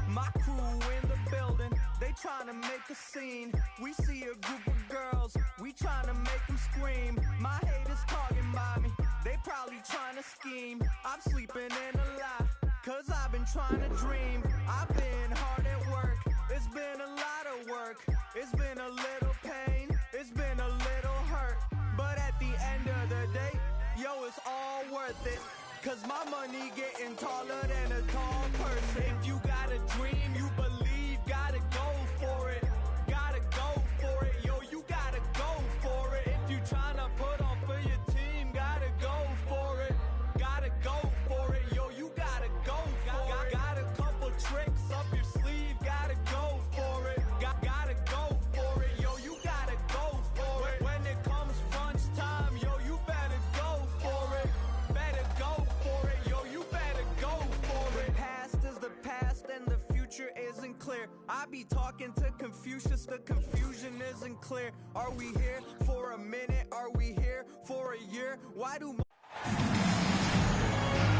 My crew in the building, they trying to make a scene. We see a group of girls, we trying to make them scream. My haters talking about me, they probably trying to scheme. I'm sleeping in a lie, cause I've been trying to dream. I've been hard at work, it's been a lot of work. It's been a little pain, it's been a little hurt. But at the end of the day, yo, it's all worth it. Cause my money getting taller than a tall person. If you got a dream, you believe, gotta go for it. Gotta go for it, yo, you gotta go for it. If you tryna put on for your team, gotta go for it. Gotta go for it, yo, you gotta go for it. Got a couple tricks up your sleeve, gotta go for it. Gotta go for it, yo, you gotta go for it. When it comes crunch time, yo, you better go for it. Better go for it, yo, you better go for it. Past is the past and the future isn't clear. I be talking to Confucius, the confusion isn't clear. Are we here for a minute? Are we here for a year? Why do...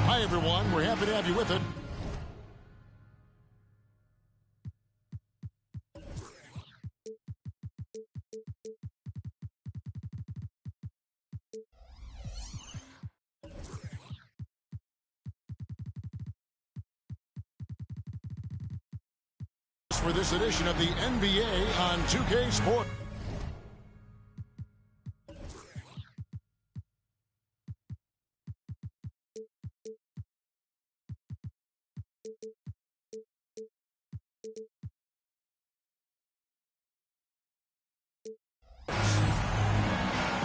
Hi, everyone. We're happy to have you with it. For this edition of the NBA on 2K Sport.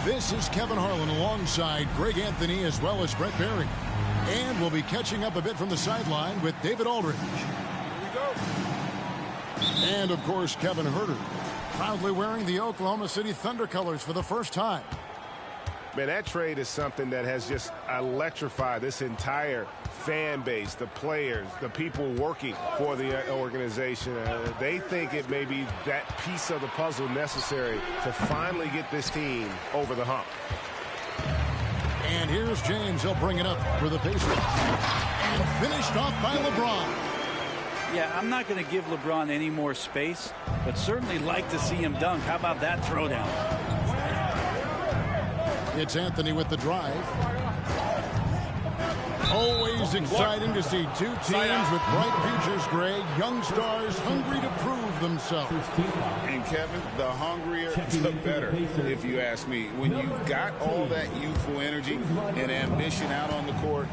This is Kevin Harlan alongside Greg Anthony as well as Brett Barry. And we'll be catching up a bit from the sideline with David Aldridge. And, of course, Kevin Huerter, proudly wearing the Oklahoma City Thunder colors for the first time. Man, that trade is something that has just electrified this entire fan base, the players, the people working for the organization. They think it may be that piece of the puzzle necessary to finally get this team over the hump. And here's James. He'll bring it up for the Pacers. And finished off by LeBron. Yeah, I'm not going to give LeBron any more space, but certainly like to see him dunk. How about that throwdown? It's Anthony with the drive. Always exciting to see two teams with bright futures, Greg. Young stars hungry to prove themselves. And Kevin, the hungrier, the better, if you ask me. When you've got all that youthful energy and ambition out on the court,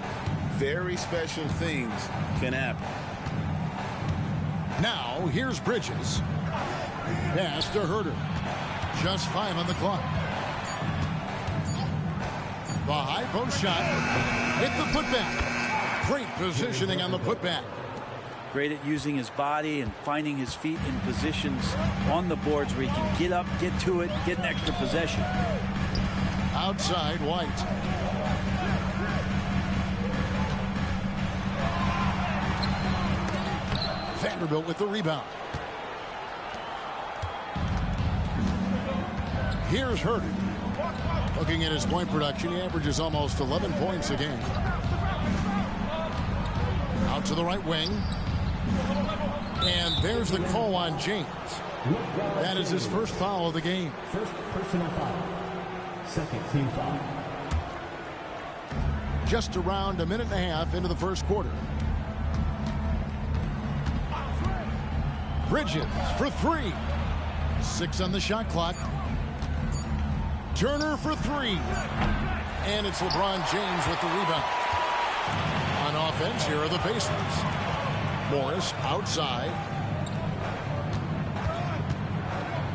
very special things can happen. Now, here's Bridges. Pass to Huerter. Just 5 on the clock. The high post shot. Hit the putback. Great positioning on the putback. Great at using his body and finding his feet in positions on the boards where he can get up, get to it, get an extra possession. Outside, White. Vanderbilt with the rebound. Here's Huerter. Looking at his point production, he averages almost 11 points a game. Out to the right wing. And there's the call on James. That is his first foul of the game. First personal foul. Second team foul. Just around a minute and a half into the first quarter. Bridges for 3. 6 on the shot clock. Turner for 3. And it's LeBron James with the rebound. On offense, here are the Pacers. Morris outside.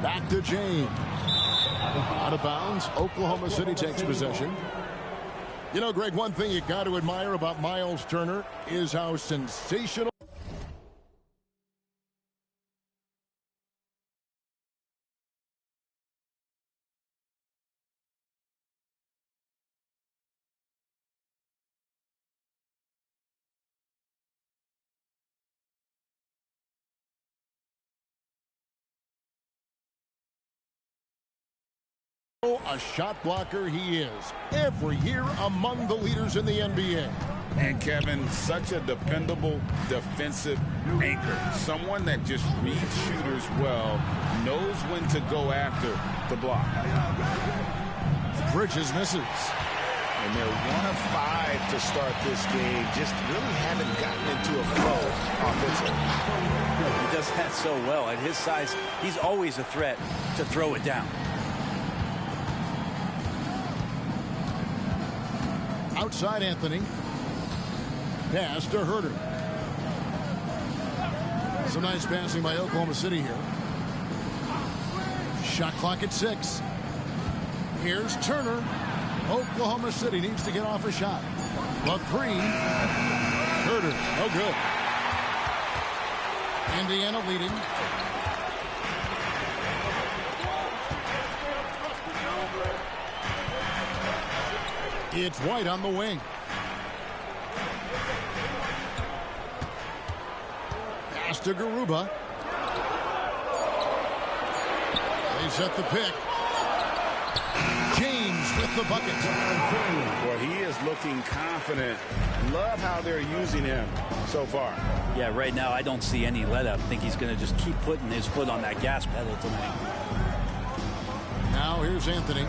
Back to James. Out of bounds. Oklahoma City takes possession. You know, Greg, one thing you got to admire about Miles Turner is how sensational. A shot blocker he is. Every year among the leaders in the NBA. And Kevin, such a dependable defensive anchor. Someone that just reads shooters well, knows when to go after the block. Bridges misses. And they're 1 of 5 to start this game. Just really haven't gotten into a flow offensively. He does that so well. At his size, he's always a threat to throw it down. Outside Anthony. Pass to Herter. Some nice passing by Oklahoma City here. Shot clock at 6. Here's Turner. Oklahoma City needs to get off a shot. The 3. Herter, no good. Indiana leading. It's White on the wing. Pass to Garuba. They set the pick. James with the bucket. Well, he is looking confident. Love how they're using him so far. Yeah, right now I don't see any let up. I think he's going to just keep putting his foot on that gas pedal tonight. Now here's Anthony.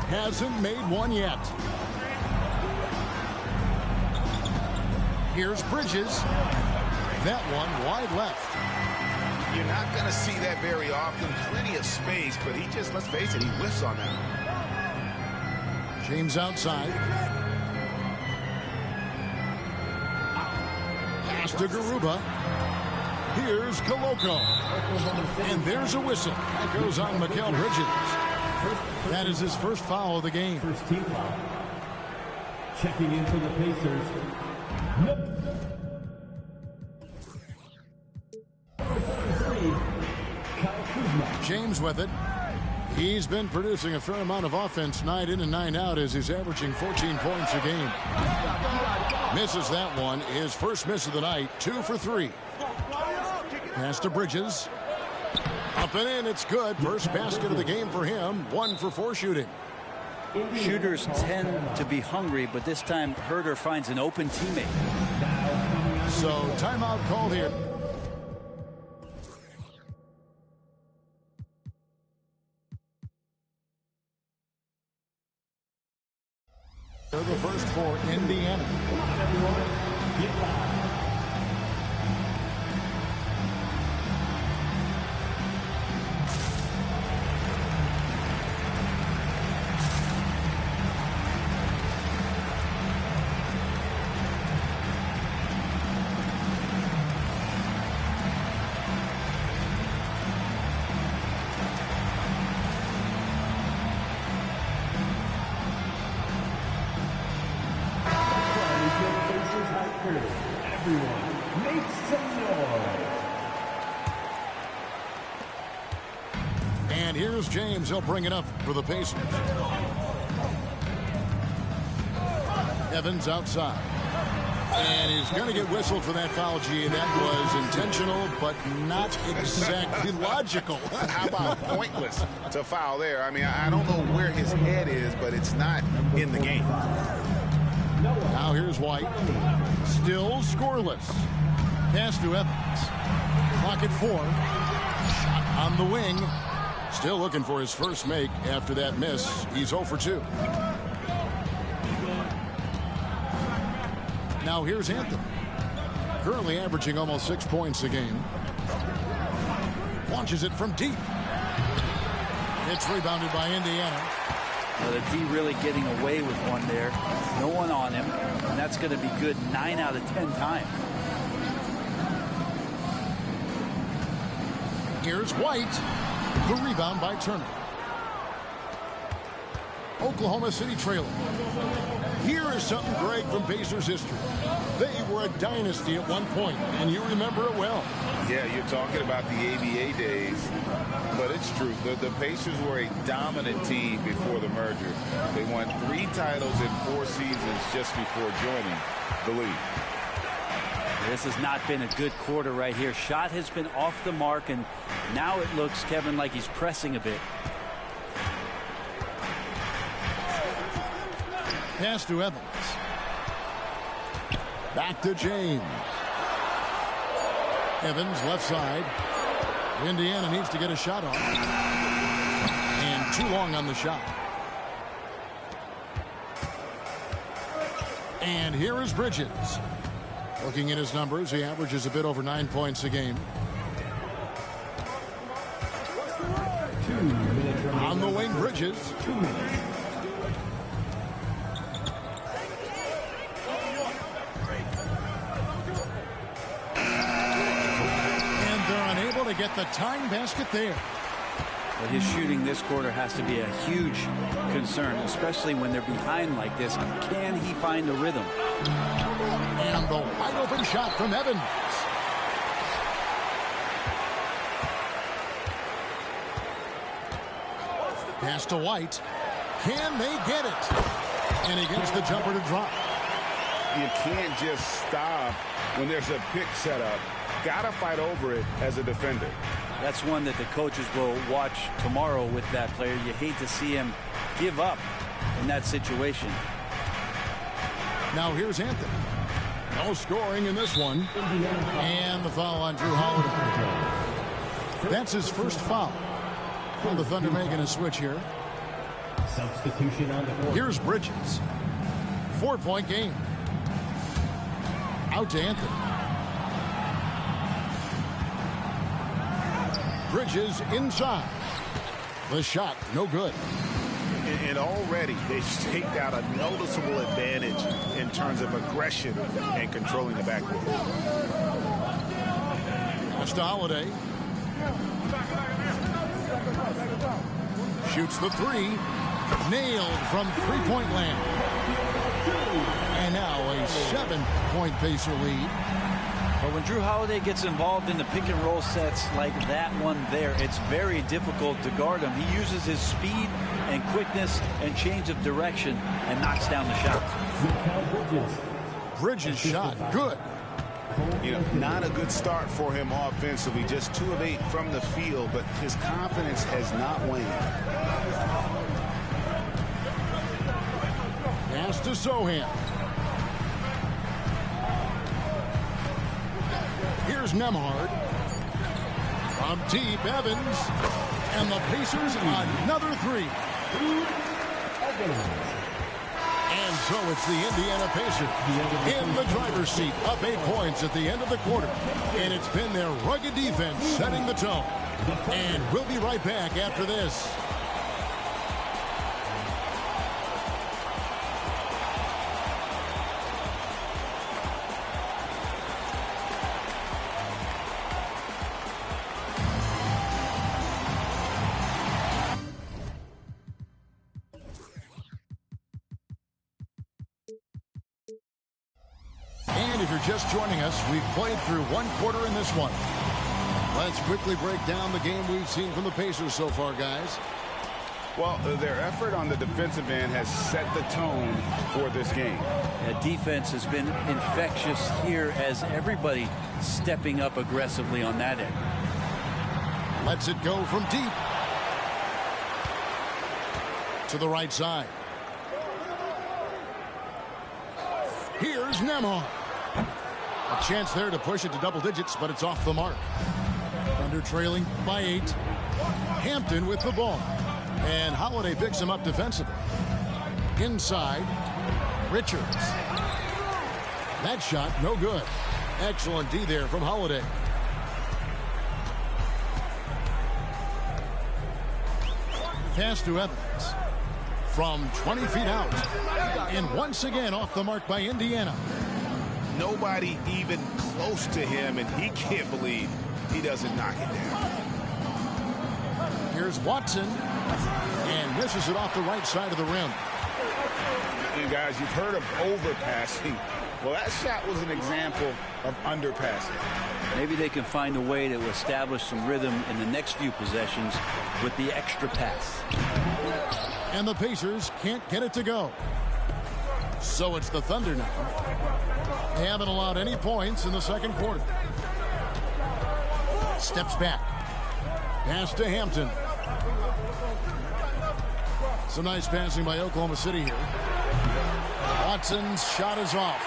Hasn't made one yet. Here's Bridges. That one wide left. You're not going to see that very often. Plenty of space, but he just, let's face it, he whiffs on that. James outside. Pass to Garuba. Here's Koloko. And there's a whistle. That goes on Mikal Bridges. That is his first foul of the game. First team foul. Checking in for the Pacers. James with it. He's been producing a fair amount of offense night in and night out as he's averaging 14 points a game. Misses that one. His first miss of the night. 2 for 3. Pass to Bridges. Up and in. It's good. First basket of the game for him. 1 for 4 shooting. Shooters tend to be hungry, but this time Herter finds an open teammate. So timeout called here. They're the first for Indiana. Everyone, make some noise. And here's James. He'll bring it up for the Pacers. Evans outside. And he's going to get whistled for that foul, G. That was intentional, but not exactly logical. How about pointless to foul there? I mean, I don't know where his head is, but it's not in the game. Now here's White. Still scoreless. Pass to Evans. Clock at 4. Shot on the wing. Still looking for his first make after that miss. He's 0 for 2. Now here's Anthony. Currently averaging almost 6 points a game. Launches it from deep. It's rebounded by Indiana. Well, the D really getting away with one there. No one on him, and that's going to be good 9 out of 10 times. Here's White. The rebound by Turner. Oklahoma City trailing. Here is something, Greg, from Pacers history. They were a dynasty at one point, and you remember it well. Yeah, you're talking about the ABA days, but it's true. The Pacers were a dominant team before the merger. They won 3 titles in 4 seasons just before joining the league. This has not been a good quarter right here. Shot has been off the mark, and now it looks, Kevin, like he's pressing a bit. Pass to Evans. Back to James. Evans left side. Indiana needs to get a shot off. And too long on the shot. And here is Bridges. Looking at his numbers, he averages a bit over 9 points a game. On the wing, Bridges. 2 minutes. And they're unable to get the tying basket there. But his shooting this quarter has to be a huge concern, especially when they're behind like this. Can he find a rhythm? And the wide open shot from Evans. Pass to White. Can they get it? And he gets the jumper to drop. You can't just stop when there's a pick set up. Got to fight over it as a defender. That's one that the coaches will watch tomorrow with that player. You hate to see him give up in that situation. Now here's Anthony. No scoring in this one. And the foul on Jrue Holiday. That's his first foul. And the Thunder making a switch here. Substitution on the court. Here's Bridges. 4-point game. Out to Anthony. Bridges inside. The shot, no good. And already they've staked out a noticeable advantage in terms of aggression and controlling the backcourt. Pass to Holiday. Shoots the three. Nailed from three-point land. And now a 7-point Pacer lead. But when Jrue Holiday gets involved in the pick and roll sets like that one there, it's very difficult to guard him. He uses his speed and quickness and change of direction and knocks down the shot. Bridges shot good. You know, not a good start for him offensively. Just 2 of 8 from the field, but his confidence has not waned. Pass to Sohan. Here's Nembhard. From deep, Evans. And the Pacers another three. And so it's the Indiana Pacers in the driver's seat, up 8 points at the end of the quarter. And it's been their rugged defense setting the tone. And we'll be right back after this. If you're just joining us, we've played through 1 quarter in this one. Let's quickly break down the game we've seen from the Pacers so far, guys. Well, their effort on the defensive end has set the tone for this game. The defense has been infectious here as everybody stepping up aggressively on that end. Lets it go from deep. To the right side. Here's Nembhard. A chance there to push it to double digits, but it's off the mark. Thunder trailing by 8. Hampton with the ball. And Holiday picks him up defensively. Inside, Richards. That shot, no good. Excellent D there from Holiday. Pass to Evans. From 20 feet out. And once again off the mark by Indiana. Nobody even close to him, and he can't believe he doesn't knock it down. Here's Watson. And misses it off the right side of the rim. And guys, you've heard of overpassing. Well, that shot was an example of underpassing. Maybe they can find a way to establish some rhythm in the next few possessions with the extra pass. And the Pacers can't get it to go. So it's the Thunder now. They haven't allowed any points in the second quarter. Steps back. Pass to Hampton. Some nice passing by Oklahoma City here. Watson's shot is off.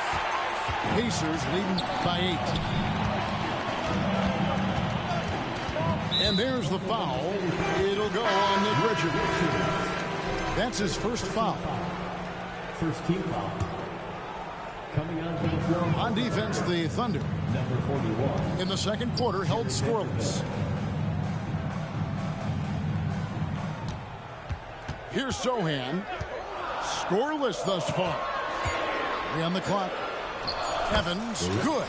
Pacers leading by 8. And there's the foul. It'll go on Nick Richards. That's his first foul. First team foul. Coming onto the floor. On defense, the Thunder, Number 41. in the second quarter, held scoreless. Here's Sohan. Scoreless thus far. 3 on the clock. Evans, good.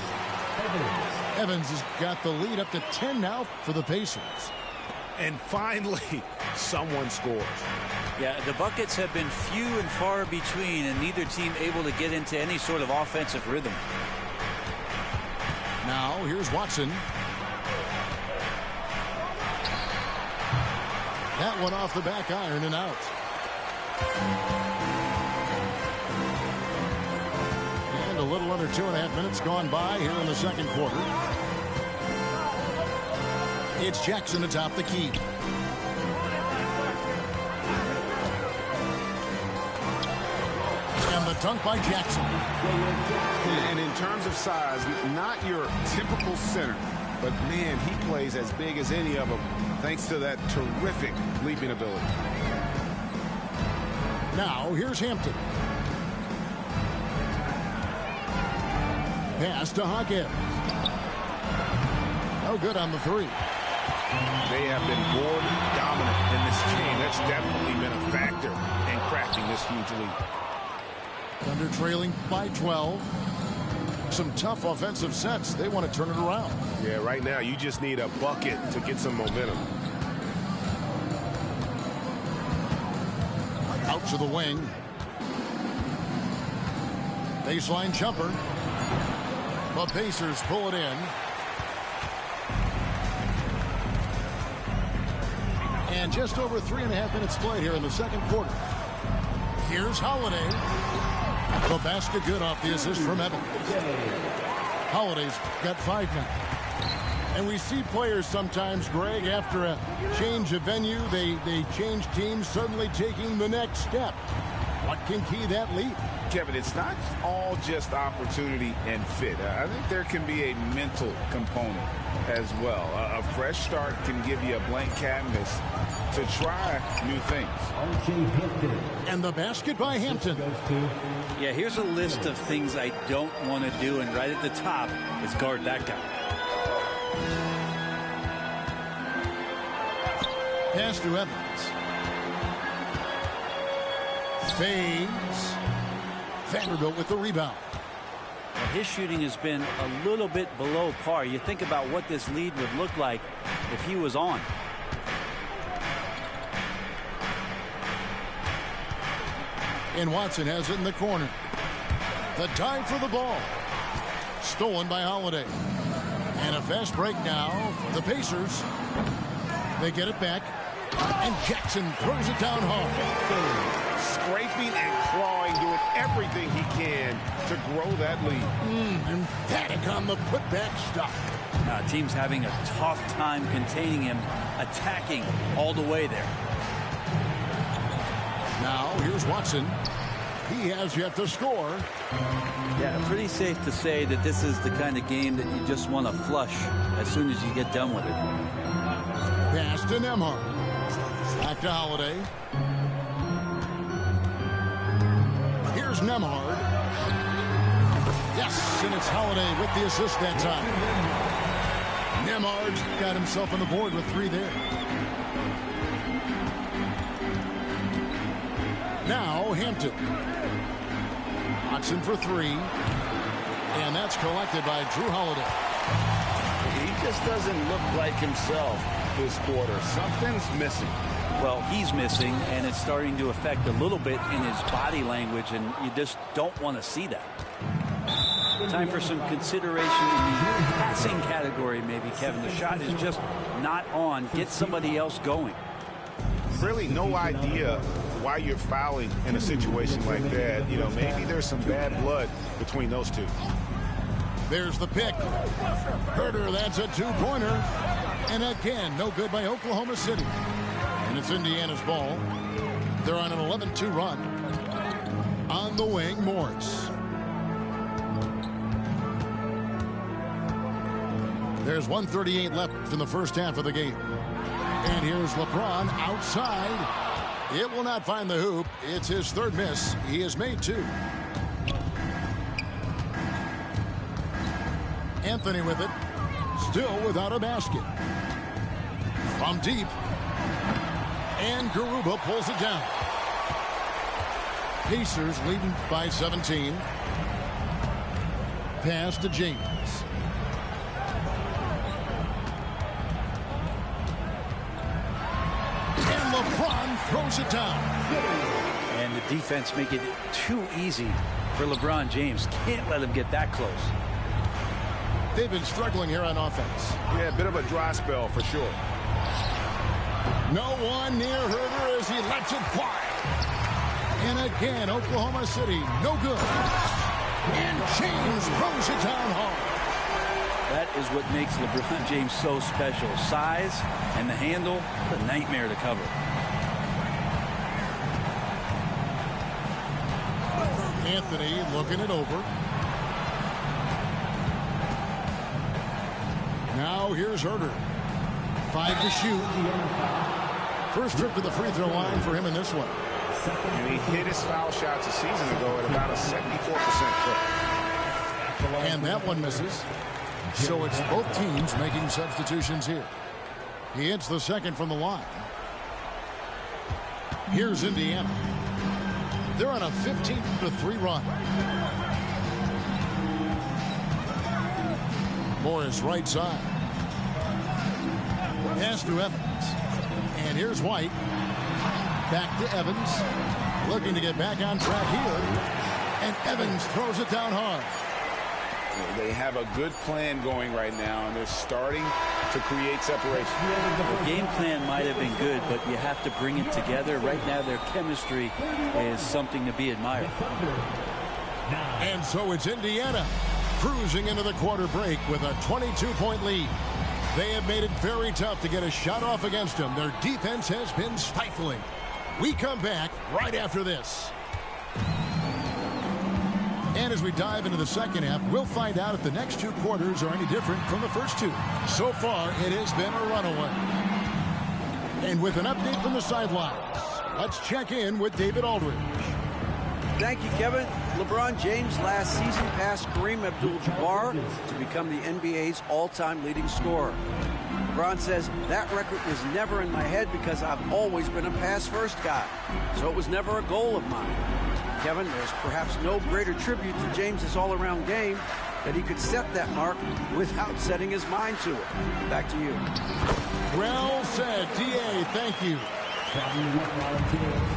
Evans has got the lead up to 10 now for the Pacers. And finally, someone scores. Yeah, the buckets have been few and far between, and neither team able to get into any sort of offensive rhythm. Now, here's Watson. That one off the back iron and out. And a little under 2.5 minutes gone by here in the second quarter. It's Jackson atop the key. And the dunk by Jackson. And in terms of size, not your typical center, but man, he plays as big as any of them thanks to that terrific leaping ability. Now, here's Hampton. Pass to Hockett. No good on the 3. They have been more dominant in this game. That's definitely been a factor in crafting this huge lead. Thunder trailing by 12. Some tough offensive sets. They want to turn it around. Yeah, right now you just need a bucket to get some momentum. Out to the wing. Baseline jumper. The Pacers pull it in. And just over 3.5 minutes played here in the second quarter. Here's Holiday. The basket good off the assist from Evans. Holiday's got 5 now. And we see players sometimes, Greg, after a change of venue, they change teams, suddenly taking the next step. What can key that lead? Kevin, it's not all just opportunity and fit. I think there can be a mental component as well. A fresh start can give you a blank canvas to try new things. And the basket by Hampton. Yeah, here's a list of things I don't want to do, and right at the top is guard that guy. Pass to Evans. Fades. Vanderbilt with the rebound. Well, his shooting has been a little bit below par. You think about what this lead would look like if he was on. And Watson has it in the corner. The dive for the ball. Stolen by Holiday. And a fast break now for the Pacers. They get it back. And Jackson throws it down hard. Scraping and clawing, doing everything he can to grow that lead. Emphatic on the putback stuff. Team's having a tough time containing him, attacking all the way there. Now, here's Watson. He has yet to score. Yeah, pretty safe to say that this is the kind of game that you just want to flush as soon as you get done with it. Pass to Nembhard. Back to Holiday. Here's Nembhard. Yes, and it's Holiday with the assist that time. Nembhard's got himself on the board with 3 there. Now Hampton. Watson for 3. And that's collected by Jrue Holiday. He just doesn't look like himself this quarter. Something's missing. Well, he's missing, and it's starting to affect a little bit in his body language, and you just don't want to see that. Time for some consideration in the passing category, maybe, Kevin. The shot is just not on. Get somebody else going. Really no idea why you're fouling in a situation like that. You know, maybe there's some bad blood between those two. There's the pick. Herter, that's a 2-pointer. And again, no good by Oklahoma City. And it's Indiana's ball. They're on an 11-2 run. On the wing, Morris. There's 1:38 left in the first half of the game. And here's LeBron outside. It will not find the hoop. It's his third miss. He has made 2. Anthony with it. Still without a basket. From deep. And Garuba pulls it down. Pacers leading by 17. Pass to James. And LeBron throws it down. And the defense make it too easy for LeBron James. Can't let him get that close. They've been struggling here on offense. Yeah, a bit of a dry spell for sure. No one near Herter as he lets it fly. And again, Oklahoma City, no good. And James throws it down hard. That is what makes LeBron James so special. Size and the handle, the nightmare to cover. Anthony looking it over. Now here's Herter. 5 to shoot. First trip to the free throw line for him in this one. And he hit his foul shots a season ago at about a 74% clip. And that one misses. So it's both teams making substitutions here. He hits the second from the line. Here's Indiana. They're on a 15-3 run. Morris right side. Pass to Evans. And here's White. Back to Evans. Looking to get back on track here. And Evans throws it down hard. They have a good plan going right now, and they're starting to create separation. The game plan might have been good, but you have to bring it together. Right now, their chemistry is something to be admired. And so it's Indiana cruising into the quarter break with a 22-point lead. They have made it very tough to get a shot off against them. Their defense has been stifling. We come back right after this. And as we dive into the second half, we'll find out if the next 2 quarters are any different from the first 2. So far, it has been a runaway. And with an update from the sidelines, let's check in with David Aldridge. Thank you, Kevin. LeBron James last season passed Kareem Abdul-Jabbar to become the NBA's all-time leading scorer. LeBron says, that record was never in my head because I've always been a pass-first guy, so it was never a goal of mine. Kevin, there's perhaps no greater tribute to James's all-around game that he could set that mark without setting his mind to it. Back to you. Well said, D.A., thank you.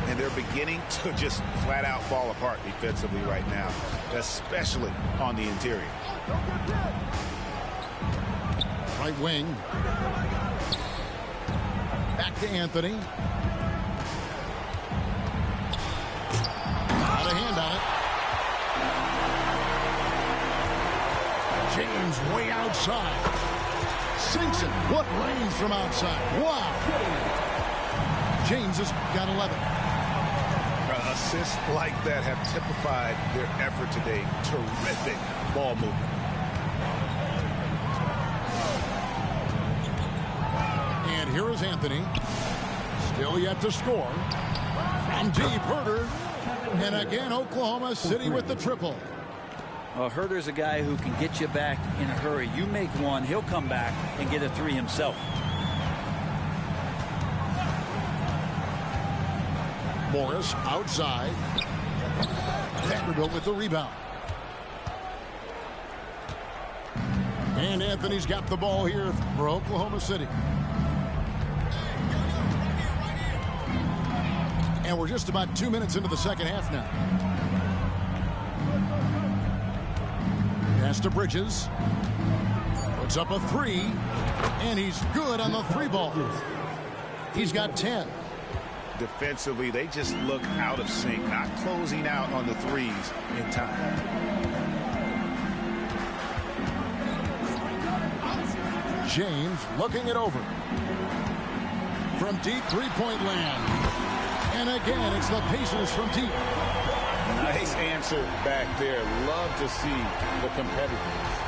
And they're beginning to just flat out fall apart defensively right now, especially on the interior. Right wing. Back to Anthony. Got a hand on it. James way outside. Sinks it. What range from outside. Wow. James has got 11. Assists like that have typified their effort today. Terrific ball movement. And here is Anthony. Still yet to score. From deep, Herter. And again, Oklahoma City with the triple. Herter's a guy who can get you back in a hurry. You make one, he'll come back and get a 3 himself. Morris outside. Vanderbilt with the rebound. And Anthony's got the ball here for Oklahoma City. And we're just about 2 minutes into the second half now. Pass to Bridges. Puts up a 3. And he's good on the 3 ball. He's got 10. Defensively, they just look out of sync, not closing out on the threes in time. James looking it over. From deep three-point land. And again, it's the Pacers from deep. Nice answer back there. Love to see the competitiveness.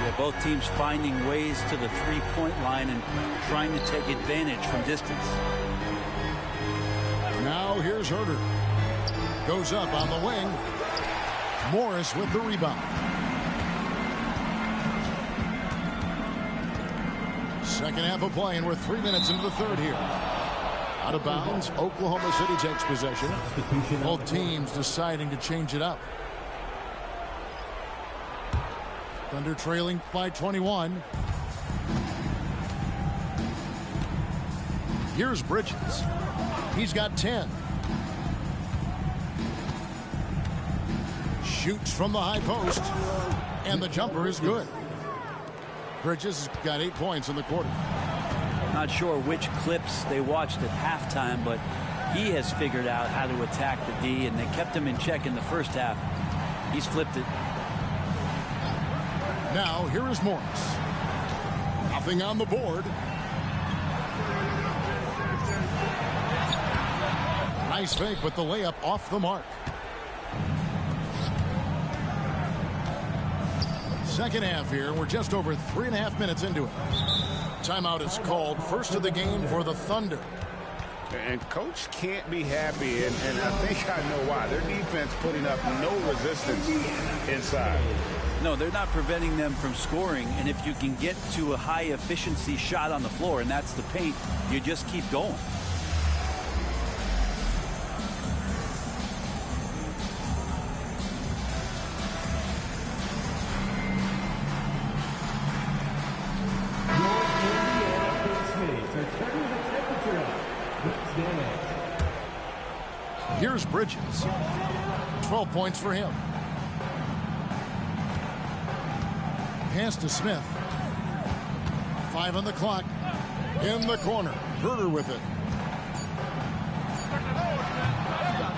Yeah, both teams finding ways to the three-point line and trying to take advantage from distance. Now here's Herder. Goes up on the wing. Morris with the rebound. Second half of play, and we're 3 minutes into the third here. Out of bounds, Oklahoma City takes possession. Both teams deciding to change it up. Thunder trailing by 21. Here's Bridges. He's got 10. Shoots from the high post, and the jumper is good. Bridges has got 8 points in the quarter. Not sure which clips they watched at halftime, but he has figured out how to attack the D, and they kept him in check in the first half. He's flipped it. Now here is Morris. Nothing on the board. Nice fake, but the layup off the mark. Second half here. We're just over 3.5 minutes into it. Timeout is called. First of the game for the Thunder. And coach can't be happy, and I think I know why. Their defense putting up no resistance inside. No, they're not preventing them from scoring, and if you can get to a high-efficiency shot on the floor, and that's the paint, you just keep going. Here's Bridges. 12 points for him. Pass to Smith. 5 on the clock. In the corner. Herder with it.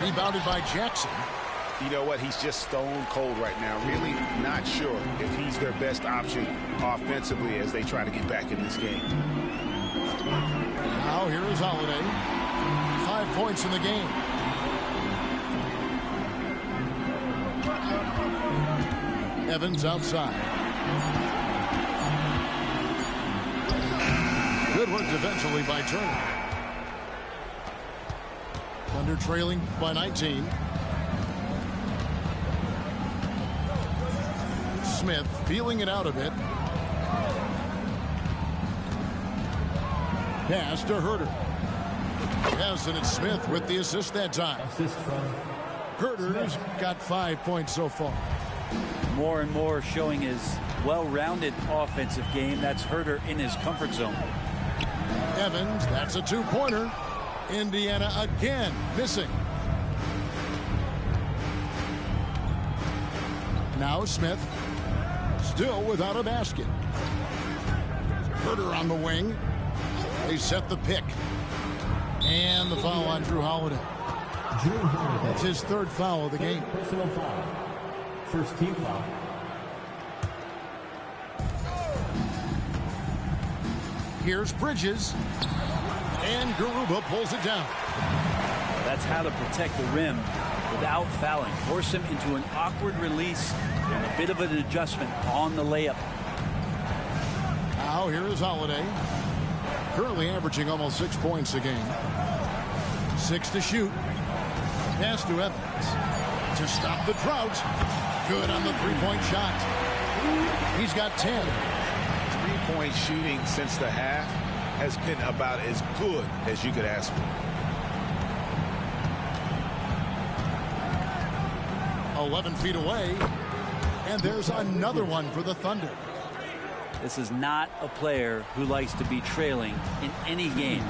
Rebounded by Jackson. You know what? He's just stone cold right now. Really not sure if he's their best option offensively as they try to get back in this game. Now here is Holiday. 5 points in the game. Evans outside. Good work defensively by Turner. Thunder trailing by 19. Smith feeling it out a bit. Pass to Herder. Yes, and it's Smith with the assist that time. Herder's got 5 points so far. More and more showing his well-rounded offensive game. That's Herder in his comfort zone. Evans, that's a 2-pointer. Indiana again missing. Now Smith, still without a basket. Herder on the wing. They set the pick. And the foul on Jrue Holiday. That's his 3rd foul of the game. Personal foul. First team foul. Here's Bridges. And Garuba pulls it down. That's how to protect the rim without fouling. Force him into an awkward release and a bit of an adjustment on the layup. Now here is Holiday. Currently averaging almost 6 points a game. 6 to shoot. Pass to Evans. To stop the drought. Good on the 3-point shot. He's got 10. 3-point shooting since the half has been about as good as you could ask for. 11 feet away. And there's another one for the Thunder. This is not a player who likes to be trailing in any game.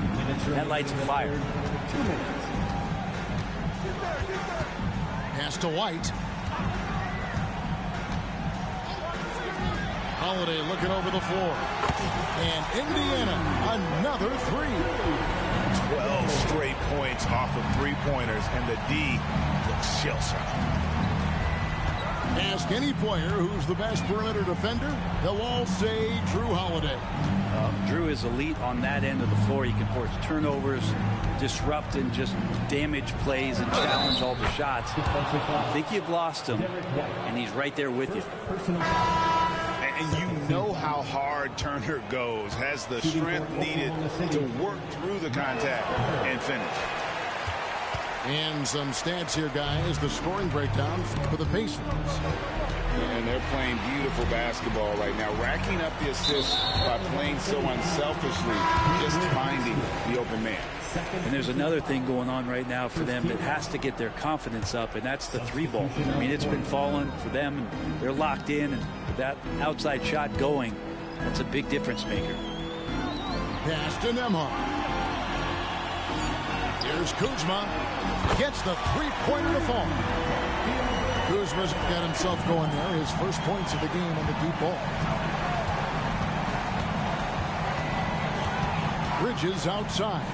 That lights a fire. 2 minutes. Pass to White. Holiday looking over the floor. And Indiana, another 3. 12 straight points off of 3-pointers, and the D looks shell-shocked. Ask any player who's the best perimeter defender, they'll all say Jrue Holiday. Jrue is elite on that end of the floor. He can force turnovers, disrupt and just damage plays and challenge all the shots. I think you've lost him, and he's right there with you. And you know how hard Turner goes, has the strength needed to work through the contact and finish. And some stats here, guys. The scoring breakdown for the Pacers. And they're playing beautiful basketball right now, racking up the assists by playing so unselfishly, just finding the open man. And there's another thing going on right now for them that has to get their confidence up, and that's the three ball. I mean, it's been falling for them, and they're locked in, and with that outside shot going, that's a big difference maker. Pass to Nembhard. Here's Kuzma. Gets the three-pointer to fall. Kuzma's got himself going there. His first points of the game on the deep ball. Bridges outside.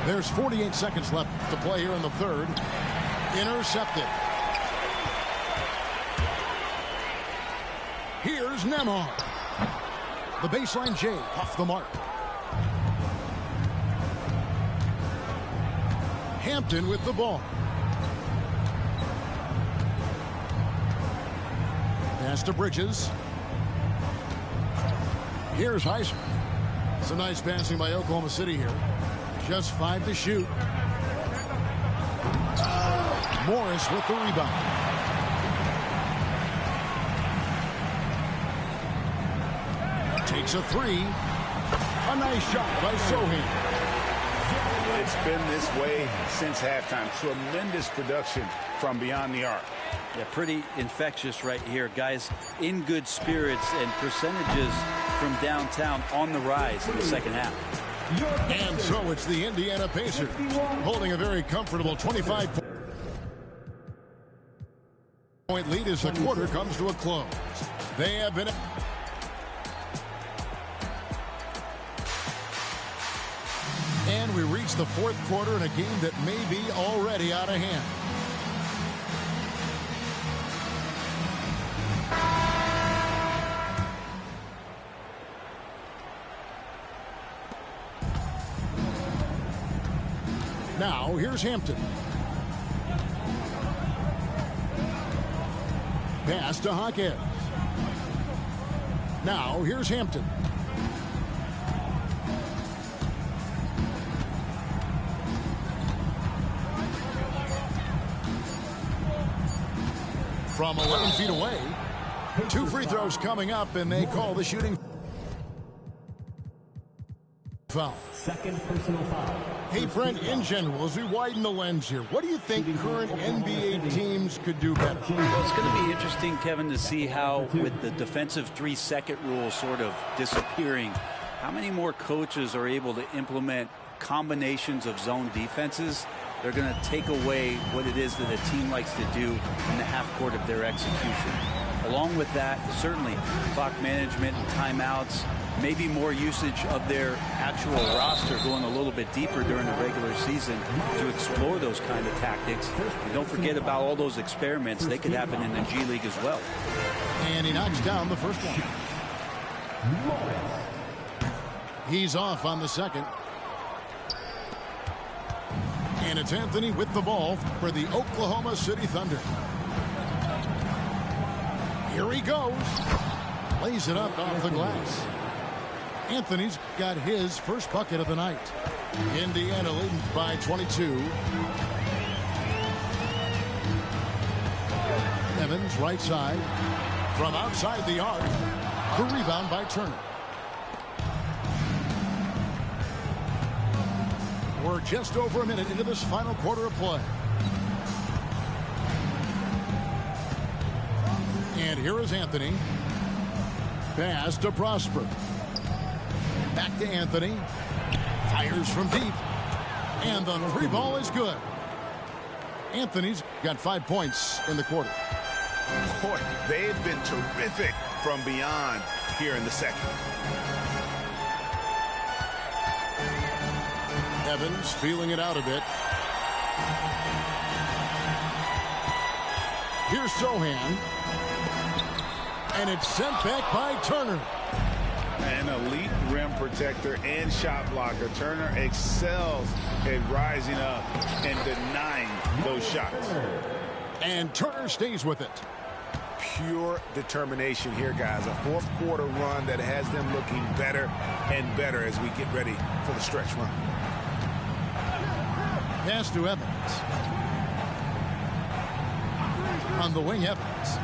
There's 48 seconds left to play here in the third. Intercepted. Here's Nembhard. The baseline J off the mark. Hampton with the ball. Pass to Bridges. Here's Heiser. Some nice passing by Oklahoma City here. Just 5 to shoot. Morris with the rebound. Takes a three. A nice shot by Sochan. It's been this way since halftime. Tremendous production from beyond the arc. Yeah, pretty infectious right here. Guys in good spirits and percentages from downtown on the rise in the second half. And so it's the Indiana Pacers holding a very comfortable 25-point lead as the quarter comes to a close. They have been... And we reach the fourth quarter in a game that may be already out of hand. Now, here's Hampton. Pass to Hawkins. Now, here's Hampton. From 11 feet away. 2 free throws coming up, and they call the shooting foul. Second personal foul. Hey, Brent, in general, as we widen the lens here, what do you think current NBA teams could do better? Well, it's going to be interesting, Kevin, to see how, with the defensive 3-second rule sort of disappearing, how many more coaches are able to implement combinations of zone defenses. They're going to take away what it is that a team likes to do in the half court of their execution. Along with that, certainly clock management and timeouts, maybe more usage of their actual roster going a little bit deeper during the regular season to explore those kind of tactics. And don't forget about all those experiments. They could happen in the G League as well. And he knocks down the first one. He's off on the second. And it's Anthony with the ball for the Oklahoma City Thunder. Here he goes. Lays it up off the glass. Anthony's got his first bucket of the night. Indiana leading by 22. Evans right side. From outside the arc. The rebound by Turner. We're just over a minute into this final quarter of play. And here is Anthony. Pass to Prosper. Back to Anthony. Fires from deep. And the free ball is good. Anthony's got 5 points in the quarter. Boy, they've been terrific from beyond here in the second. Evans feeling it out a bit. Here's Sochan. And it's sent back by Turner. An elite rim protector and shot blocker. Turner excels at rising up and denying those shots. And Turner stays with it. Pure determination here, guys. A fourth quarter run that has them looking better and better as we get ready for the stretch run. Pass to Evans. On the wing, Evans.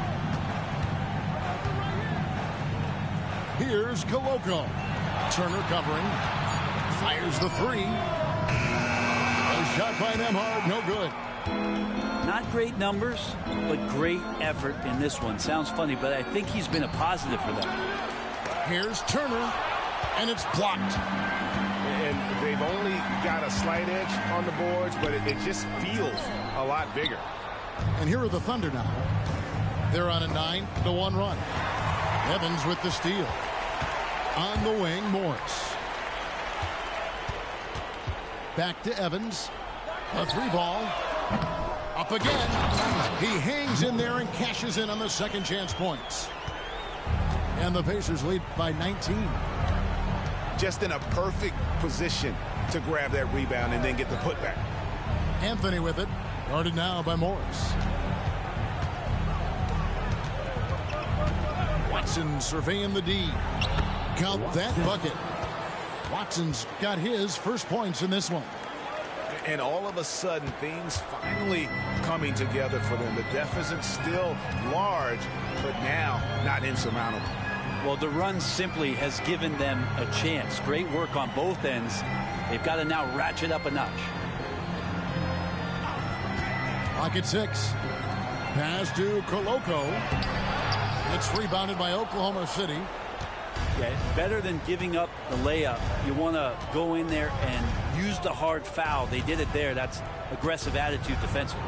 Here's Koloko. Turner covering. Fires the three. A shot by Nembhard, no good. Not great numbers, but great effort in this one. Sounds funny, but I think he's been a positive for them. Here's Turner, and it's blocked. And they've only got a slight edge on the boards, but it just feels a lot bigger. And here are the Thunder now. They're on a 9-1 run. Evans with the steal. On the wing, Morris. Back to Evans. A three ball. Up again. He hangs in there and cashes in on the second chance points. And the Pacers lead by 19. Just in a perfect position to grab that rebound and then get the putback. Anthony with it. Guarded now by Morris. Watson surveying the D. Count that bucket. Watson's got his first points in this one. And all of a sudden, things finally coming together for them. The deficit still large, but now not insurmountable. Well, the run simply has given them a chance. Great work on both ends. They've got to now ratchet up a notch. Clock at 6. Pass to Koloko. It's rebounded by Oklahoma City. Yeah, better than giving up the layup. You want to go in there and use the hard foul. They did it there. That's aggressive attitude defensively.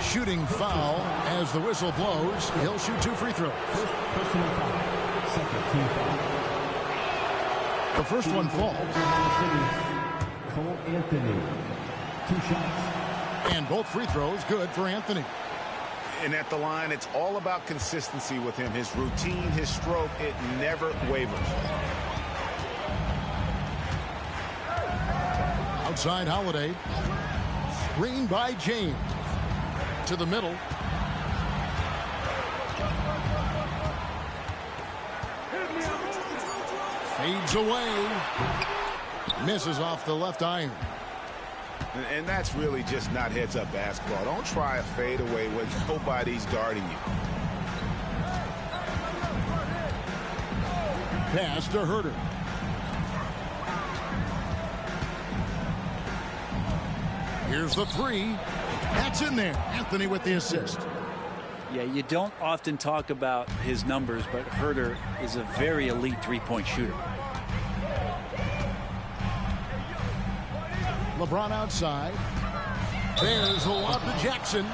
Shooting foul as the whistle blows. He'll shoot 2 free throws. Personal foul. Second team foul. The first one falls. Cole Anthony. 2 shots. And both free throws good for Anthony. And at the line, it's all about consistency with him. His routine, his stroke, it never wavers. Outside Holiday. Screen by James. To the middle. Fades away. Misses off the left iron. And that's really just not heads-up basketball. Don't try a fadeaway when nobody's guarding you. Pass to Herter. Here's the three. That's in there. Anthony with the assist. Yeah, you don't often talk about his numbers, but Herter is a very elite three-point shooter. LeBron outside. There's a lob to Jackson.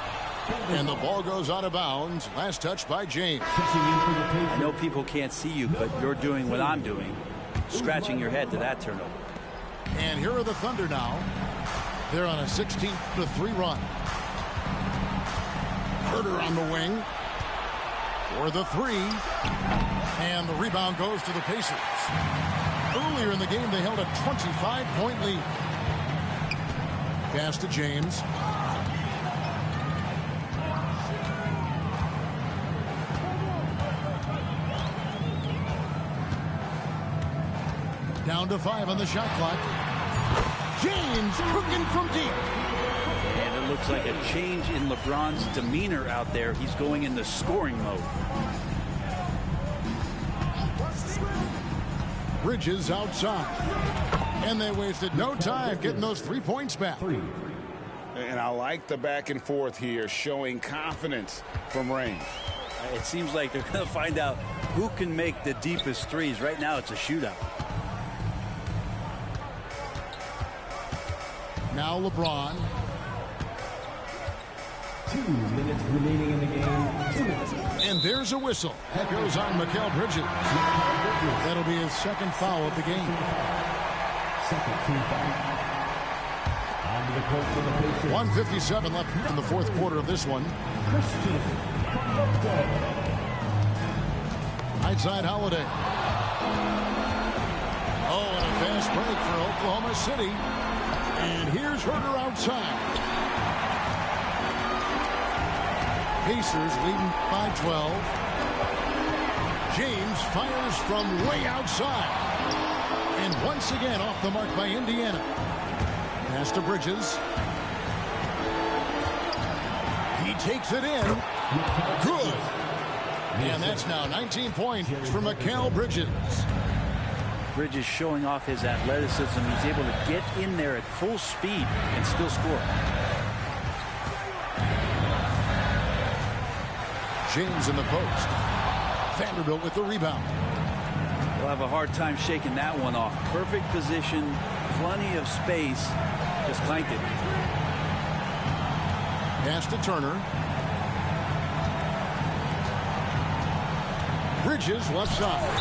And the ball goes out of bounds. Last touch by James. I know people can't see you, but you're doing what I'm doing. Scratching your head to that turnover. And here are the Thunder now. They're on a 16-3 run. Herter on the wing. For the three. And the rebound goes to the Pacers. Earlier in the game, they held a 25-point lead. Pass to James. Down to 5 on the shot clock. James cooking from deep. And it looks like a change in LeBron's demeanor out there. He's going into scoring mode. Bridges outside. And they wasted no time getting those 3 points back. And I like the back and forth here, showing confidence from Rain. It seems like they're going to find out who can make the deepest threes. Right now, it's a shootout. Now LeBron. 2 minutes remaining in the game. 2 minutes. And there's a whistle. That goes on Mikal Bridges. That'll be his second foul of the game. Second team foul. On to the court for the Pacers. 1:57 left in the fourth quarter of this one. Christian Koloko. Right side Holiday. Oh, and a fast break for Oklahoma City. And here's Herter outside. Pacers leading by 12. James fires from way outside. And once again off the mark by Indiana. Pass to Bridges. He takes it in. Good. And that's now 19 points for Mikal Bridges. Bridges showing off his athleticism. He's able to get in there at full speed and still score. James in the post. Vanderbilt with the rebound. They'll have a hard time shaking that one off. Perfect position, plenty of space. Just clanked it. Pass to Turner. Bridges left side.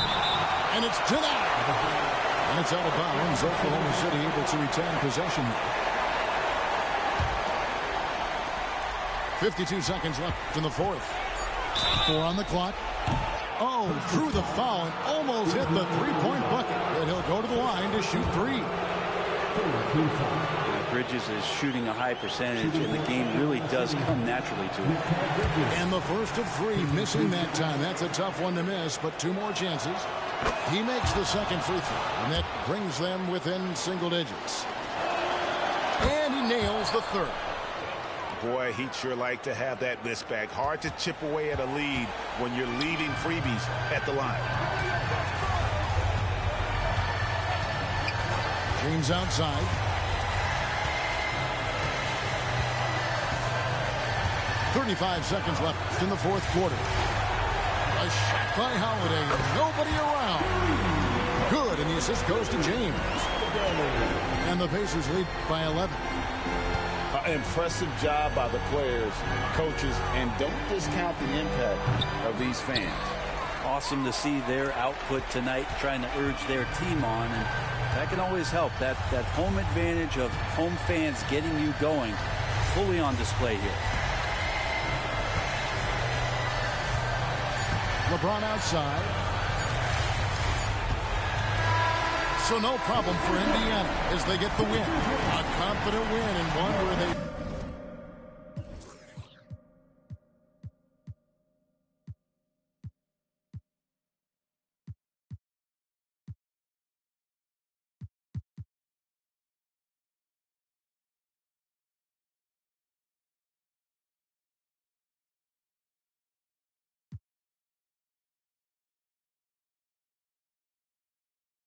And it's denied. And it's out of bounds. Oklahoma City able to retain possession. 52 seconds left in the fourth. 4 on the clock. Oh, drew the foul and almost hit the three-point bucket. And he'll go to the line to shoot 3. Bridges is shooting a high percentage, and the game really does come naturally to him. And the first of 3, missing that time. That's a tough one to miss, but 2 more chances. He makes the second free throw, and that brings them within single digits. And he nails the third. Boy, he'd sure like to have that miss back. Hard to chip away at a lead when you're leaving freebies at the line. James outside. .35 seconds left in the fourth quarter. A shot by Holiday. Nobody around. Good, and the assist goes to James. And the Pacers lead by 11. Impressive job by the players, coaches, and don't discount the impact of these fans. Awesome to see their output tonight, trying to urge their team on, and that can always help. That home advantage of home fans getting you going, fully on display here. LeBron outside. So no problem for Indiana as they get the win. A confident win and one where they